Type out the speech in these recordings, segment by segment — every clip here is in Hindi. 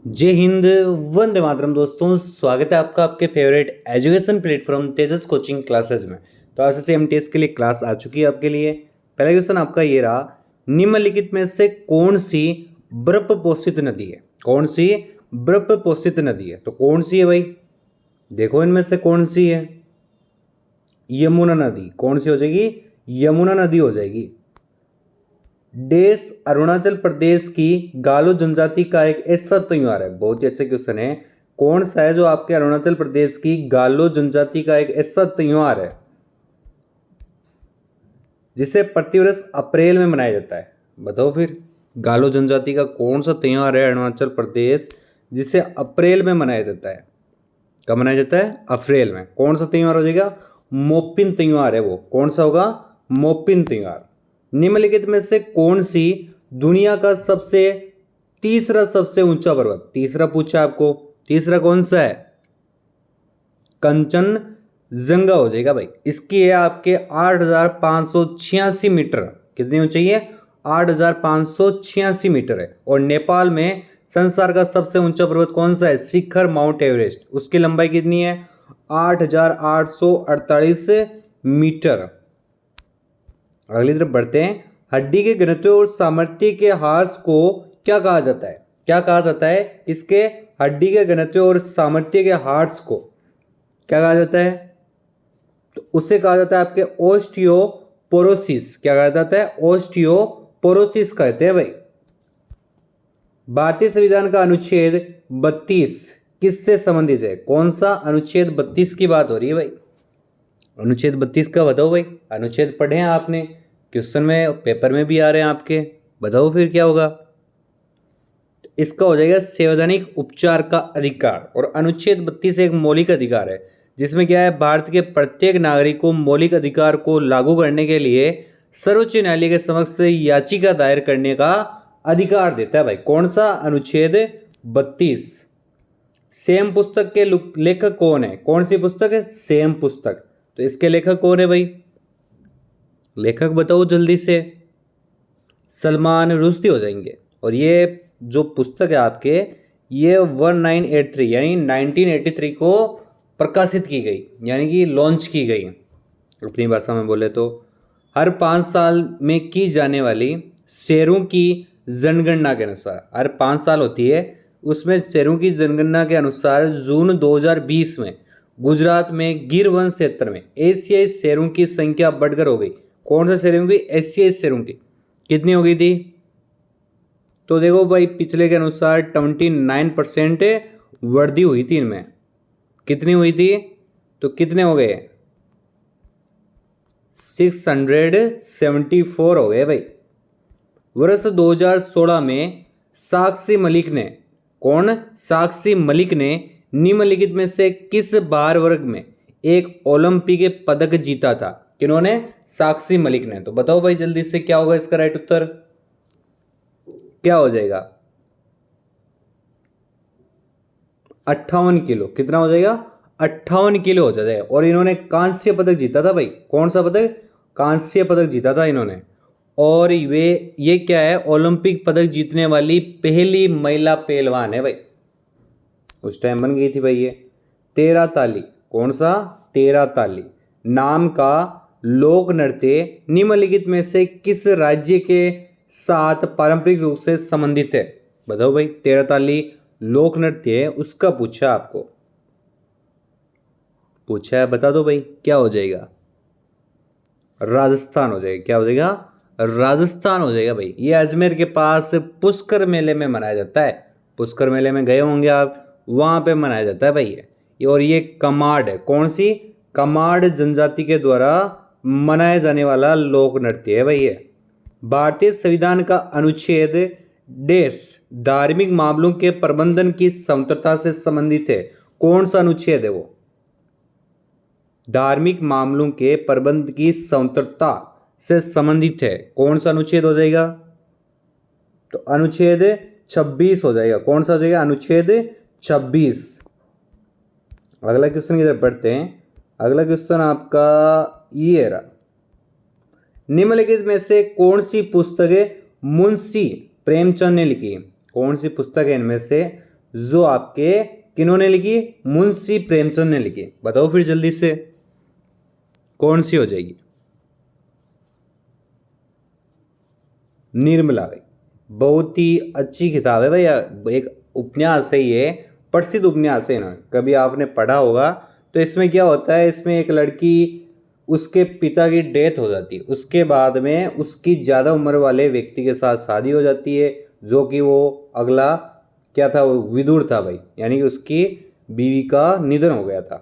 जय हिंद। वंदे मातरम दोस्तों, स्वागत है आपका आपके फेवरेट एजुकेशन प्लेटफॉर्म तेजस कोचिंग क्लासेस में। तो आज से एमटीएस के लिए क्लास आ चुकी है आपके लिए। पहला क्वेश्चन आपका ये रहा, निम्नलिखित में से कौन सी बर्फ पोषित नदी है? कौन सी बर्फ पोषित नदी है? तो कौन सी है भाई? देखो इनमें से कौन सी है। यमुना नदी। कौन सी हो जाएगी? यमुना नदी हो जाएगी। देश अरुणाचल प्रदेश की गालो जनजाति का एक ऐसा त्योहार है, बहुत ही अच्छा क्वेश्चन है। कौन सा है जो आपके अरुणाचल प्रदेश की गालो जनजाति का एक ऐसा त्योहार है जिसे प्रतिवर्ष अप्रैल में मनाया जाता है? बताओ फिर, गालो जनजाति का कौन सा त्योहार है अरुणाचल प्रदेश जिसे अप्रैल में मनाया जाता है? कब मनाया जाता है? अप्रैल में। कौन सा त्योहार हो जाएगा? मोपिन त्योहार है वो। कौन सा होगा? मोपिन त्योहार। निम्नलिखित में से कौन सी दुनिया का तीसरा सबसे ऊंचा पर्वत? तीसरा पूछा आपको, तीसरा कौन सा है? कंचनजंगा हो जाएगा भाई। इसकी है आपके 8,586 मीटर। कितनी ऊंचाई है? 8,586 मीटर है। और नेपाल में संसार का सबसे ऊंचा पर्वत कौन सा है? शिखर माउंट एवरेस्ट। उसकी लंबाई कितनी है? 8,848 मीटर। अगली तरफ बढ़ते हैं। हड्डी के घनत्व और सामर्थ्य के ह्रास को क्या कहा जाता है? क्या कहा जाता है? इसके हड्डी के घनत्व और सामर्थ्य के ह्रास को क्या कहा जाता है? तो उसे कहा जाता है आपके ओस्टियोपोरोसिस। क्या कहा जाता है? ओस्टियोपोरोसिस कहते हैं भाई। भारतीय संविधान का अनुच्छेद 32 किससे संबंधित है? कौन सा अनुच्छेद 32 की बात हो रही है भाई? अनुच्छेद 32 का बताओ भाई। अनुच्छेद पढ़े हैं आपने, क्वेश्चन में पेपर में भी आ रहे हैं आपके। बताओ फिर क्या होगा? इसका हो जाएगा संवैधानिक उपचार का अधिकार। और अनुच्छेद 32 एक मौलिक अधिकार है जिसमें क्या है, भारत के प्रत्येक नागरिक को मौलिक अधिकार को लागू करने के लिए सर्वोच्च न्यायालय के समक्ष याचिका दायर करने का अधिकार देता है भाई। कौन सा? अनुच्छेद 32। सेम पुस्तक के लेखक कौन है? कौन सी पुस्तक है? सेम पुस्तक। तो इसके लेखक कौन है भाई? लेखक बताओ जल्दी से। सलमान रुश्दी हो जाएंगे। और ये जो पुस्तक है आपके, ये 1983 यानी 1983 को प्रकाशित की गई, यानी कि लॉन्च की गई अपनी भाषा में बोले तो। हर 5 साल में की जाने वाली शहरों की जनगणना के अनुसार, हर 5 साल होती है, उसमें शहरों की जनगणना के अनुसार जून 2020 में गुजरात में गिर वन क्षेत्र में एशियाई शेरों की संख्या बढ़कर हो गई। कौन सा शेरों की? एशियाई शेरों की। कितनी हो गई थी? तो देखो भाई, पिछले के अनुसार 29% वृद्धि हुई थी इनमें। कितनी हुई थी? तो कितने हो गए? 674 हो गए भाई। वर्ष 2016 में साक्षी मलिक ने, कौन? साक्षी मलिक ने निम्नलिखित में से किस भार वर्ग में एक ओलंपिक पदक जीता था? किन्होंने? साक्षी मलिक ने। तो बताओ भाई जल्दी से, क्या होगा इसका राइट उत्तर? क्या हो जाएगा? 58 किलो। कितना हो जाएगा? 58 किलो हो जाएगा। और इन्होंने कांस्य पदक जीता था भाई। कौन सा पदक? कांस्य पदक जीता था इन्होंने। और ये क्या है? ओलंपिक पदक जीतने वाली पहली महिला पहलवान है भाई। उस टाइम बन गई थी भाई ये। तेरा ताली। कौन सा? तेरा ताली नाम का लोक नृत्य निम्नलिखित में से किस राज्य के साथ पारंपरिक रूप से संबंधित है? बताओ भाई। तेरा ताली लोक नृत्य है, उसका पूछा आपको, पूछा है, बता दो भाई क्या हो जाएगा? राजस्थान हो जाएगा। क्या हो जाएगा? राजस्थान हो जाएगा भाई। ये अजमेर के पास पुष्कर मेले में मनाया जाता है। पुष्कर मेले में गए होंगे आप, वहां पे मनाया जाता है भाई ये। और ये कमाड है। कौन सी? कमाड जनजाति के द्वारा मनाया जाने वाला लोक नृत्य है भाई ये। भारतीय संविधान का अनुच्छेद देश धार्मिक मामलों के प्रबंधन की स्वतंत्रता से संबंधित है। कौन सा अनुच्छेद है वो? धार्मिक मामलों के प्रबंध की स्वतंत्रता से संबंधित है। कौन सा अनुच्छेद हो जाएगा? तो अनुच्छेद 26 हो जाएगा। कौन सा हो जाएगा? अनुच्छेद 26। अगला क्वेश्चन की तरफ बढ़ते हैं। अगला क्वेश्चन आपका ये रहा, निम्नलिखित में से कौन सी पुस्तक मुंशी प्रेमचंद ने लिखी? कौन सी पुस्तक है इनमें से जो आपके किन्होंने लिखी, मुंशी प्रेमचंद ने लिखी। बताओ फिर जल्दी से कौन सी हो जाएगी? निर्मला भाई, बहुत ही अच्छी किताब है भैया, एक उपन्यास है ये, प्रसिद्ध उपन्यास है ना, कभी आपने पढ़ा होगा। तो इसमें क्या होता है, इसमें एक लड़की, उसके पिता की डेथ हो जाती है, उसके बाद में उसकी ज़्यादा उम्र वाले व्यक्ति के साथ शादी हो जाती है, जो कि वो अगला क्या था, वो विदुर था भाई, यानी कि उसकी बीवी का निधन हो गया था।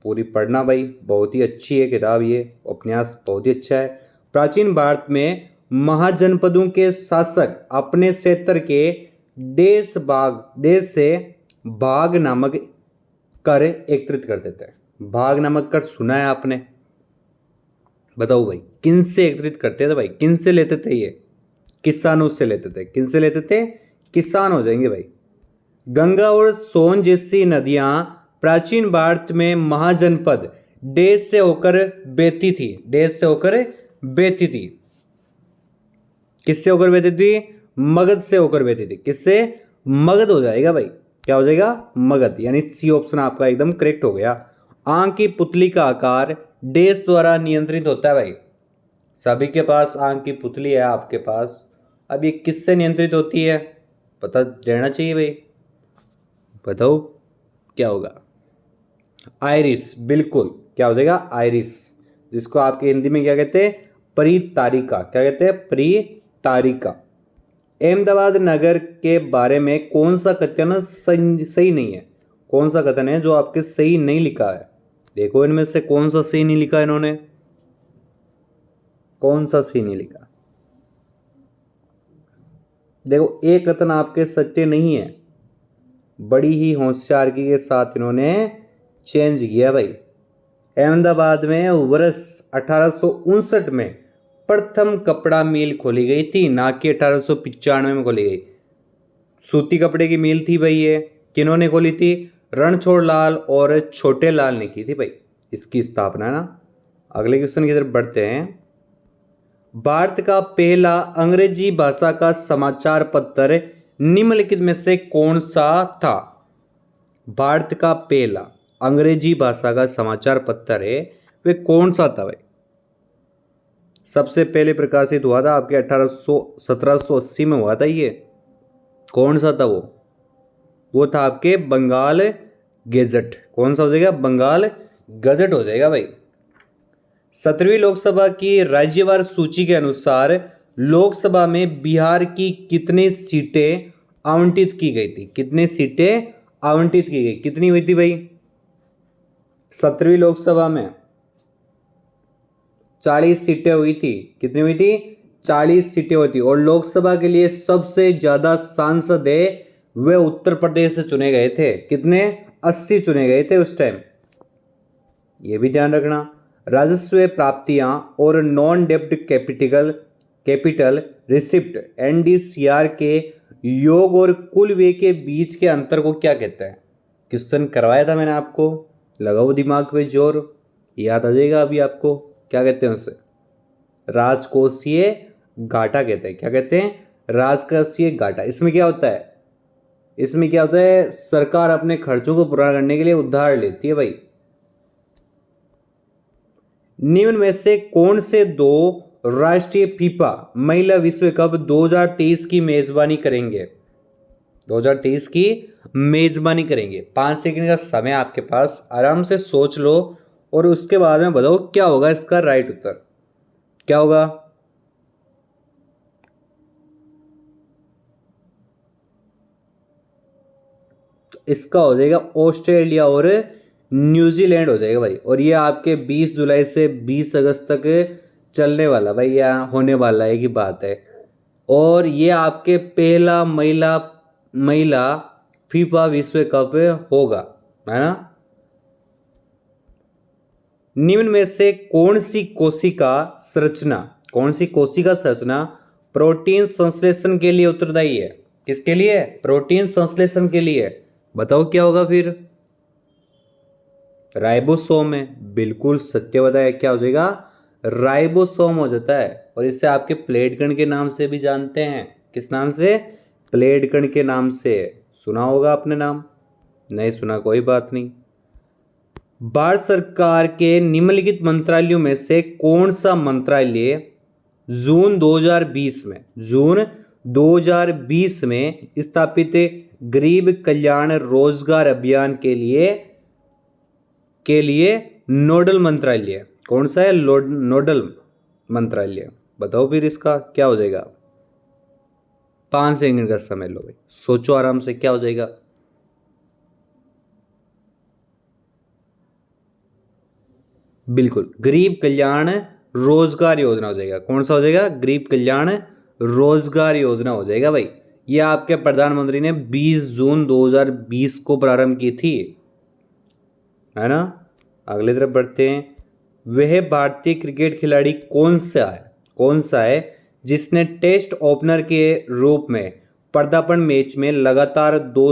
पूरी पढ़ना भाई, बहुत ही अच्छी है किताब ये, उपन्यास बहुत ही अच्छा है। प्राचीन भारत में महाजनपदों के शासक अपने क्षेत्र के देश से भाग नामक कर एकत्रित करते थे। भाग नामक कर सुना है आपने? बताओ भाई, किन से एकत्रित करते थे भाई, किन से लेते थे ये? किसानों से लेते थे। किन से लेते थे? किसान हो जाएंगे भाई। गंगा और सोन जैसी नदियां प्राचीन भारत में महाजनपद देश से होकर बहती थी, देश से होकर बहती थी। किससे होकर बहती थी? मगध से होकर बहती थी। किससे? मगध हो जाएगा भाई, क्या हो जाएगा? मगध, यानी सी ऑप्शन आपका एकदम करेक्ट हो गया। आंख की पुतली का आकार देश द्वारा नियंत्रित होता है भाई। सभी के पास आंख की पुतली है, आपके पास, अब ये किससे नियंत्रित होती है? पता रहना चाहिए भाई। बताओ क्या होगा? आइरिस, बिल्कुल, क्या हो जाएगा? आइरिस, जिसको आपके हिंदी में क्या कहते हैं? परितारिका। क्या कहते हैं? परितारिका। अहमदाबाद नगर के बारे में कौन सा कथन सही नहीं है? कौन सा कथन है जो आपके सही नहीं लिखा है? देखो इनमें से कौन सा सही नहीं लिखा इन्होंने, कौन सा सही नहीं लिखा? देखो एक कथन आपके सत्य नहीं है, बड़ी ही होशियारी के साथ इन्होंने चेंज किया भाई। अहमदाबाद में वर्ष 1859 में प्रथम कपड़ा मिल खोली गई थी, ना कि 1895 में खोली गई। सूती कपड़े की मिल थी भाई ये, किन्होंने खोली थी? रणछोड़ लाल और छोटे लाल ने की थी भाई इसकी स्थापना ना। अगले क्वेश्चन की तरफ बढ़ते हैं। भारत का पहला अंग्रेजी भाषा का समाचार पत्र निम्नलिखित में से कौन सा था? भारत का पहला अंग्रेजी भाषा का समाचार पत्र है, वे कौन सा था भाई? सबसे पहले प्रकाशित हुआ था आपके 1780 में हुआ था ये। कौन सा था वो था आपके बंगाल गेजेट। कौन सा हो जाएगा? बंगाल गजट हो जाएगा भाई। 17वीं लोकसभा की राज्यवार सूची के अनुसार लोकसभा में बिहार की कितनी सीटें आवंटित की गई थी? कितनी सीटें आवंटित की गई? कितनी हुई थी भाई 17वीं लोकसभा में? 40 सीटें हुई थी। कितनी हुई थी? 40 सीटें हुई थी। और लोकसभा के लिए सबसे ज्यादा सांसद है वे उत्तर प्रदेश से चुने गए थे। कितने? 80 चुने गए थे उस टाइम, ये भी ध्यान रखना। राजस्व प्राप्तियां और नॉन डेब्ट कैपिटल रिसिप्ट एनडीसीआर के योग और कुल व्यय के बीच के अंतर को क्या कहते हैं? क्वेश्चन करवाया था मैंने आपको, लगाओ दिमाग पे जोर, याद आ जाएगा अभी आपको। क्या कहते हैं उसे? राजकोषीय घाटा कहते हैं। क्या कहते हैं? राजकोषीय घाटा। इसमें क्या होता है? इसमें क्या होता है? सरकार अपने खर्चों को पूरा करने के लिए उधार लेती है भाई। निम्न में से कौन से दो राष्ट्रीय फीफा महिला विश्व कप 2023 की मेजबानी करेंगे? 2023 की मेजबानी करेंगे। 5 सेकंड का समय आपके पास, आराम से सोच लो और उसके बाद में बताओ क्या होगा इसका राइट उत्तर, क्या होगा? इसका हो जाएगा ऑस्ट्रेलिया और न्यूजीलैंड हो जाएगा भाई। और ये आपके 20 जुलाई से 20 अगस्त तक चलने वाला भाई, यहाँ होने वाला है की बात है। और ये आपके पहला महिला फीफा विश्व कप होगा, है ना। निम्न में से कौन सी कोशिका संरचना प्रोटीन संश्लेषण के लिए उत्तरदायी है? किसके लिए? प्रोटीन संश्लेषण के लिए। बताओ क्या होगा फिर? राइबोसोम है, बिल्कुल सत्य बताया। क्या हो जाएगा? राइबोसोम हो जाता है। और इसे आपके प्लेट कण के नाम से भी जानते हैं। किस नाम से? प्लेट कण के नाम से। सुना होगा आपने नाम, नहीं सुना कोई बात नहीं। भारत सरकार के निम्नलिखित मंत्रालयों में से कौन सा मंत्रालय जून 2020 में स्थापित गरीब कल्याण रोजगार अभियान के लिए नोडल मंत्रालय कौन सा है? नोडल मंत्रालय। बताओ फिर इसका क्या हो जाएगा? 5 सेकंड का समय लो भाई, सोचो आराम से, क्या हो जाएगा? बिल्कुल, गरीब कल्याण रोजगार योजना हो जाएगा। कौन सा हो जाएगा? गरीब कल्याण रोजगार योजना हो जाएगा भाई। ये आपके प्रधानमंत्री ने 20 जून 2020 को प्रारंभ की थी, है ना। अगले तरफ बढ़ते हैं। वह भारतीय क्रिकेट खिलाड़ी कौन सा है जिसने टेस्ट ओपनर के रूप में पदार्पण मैच में लगातार 2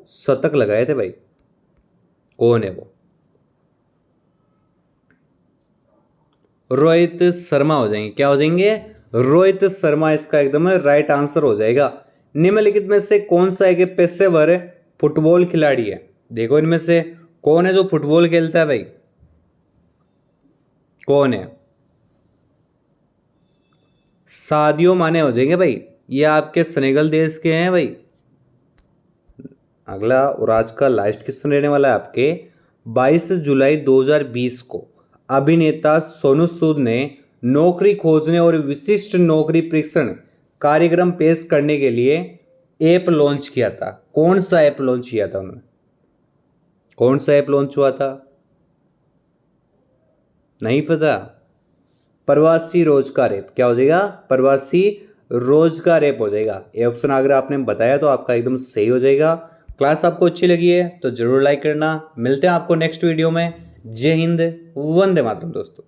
शतक लगाए थे भाई? कौन है वो? रोहित शर्मा हो जाएंगे। क्या हो जाएंगे? रोहित शर्मा इसका एकदम राइट आंसर हो जाएगा। निम्नलिखित में से कौन सा एक पेशेवर फुटबॉल खिलाड़ी है? देखो इनमें से कौन है जो फुटबॉल खेलता है भाई? कौन है? सादियो माने हो जाएंगे भाई, ये आपके सेनेगल देश के हैं भाई। अगला और आज का लास्ट क्वेश्चन रहने वाला है आपके। 22 जुलाई 2020 को अभिनेता सोनू सूद ने नौकरी खोजने और विशिष्ट नौकरी परीक्षण कार्यक्रम पेश करने के लिए ऐप लॉन्च किया था। कौन सा ऐप लॉन्च किया था उन्होंने? कौन सा ऐप लॉन्च हुआ था? नहीं पता? प्रवासी रोजगार ऐप। क्या हो जाएगा? प्रवासी रोजगार ऐप हो जाएगा। ये ऑप्शन अगर आपने बताया तो आपका एकदम सही हो जाएगा। क्लास आपको अच्छी लगी है तो जरूर लाइक करना। मिलते हैं आपको नेक्स्ट वीडियो में। जय हिंद, वंदे मातरम दोस्तों।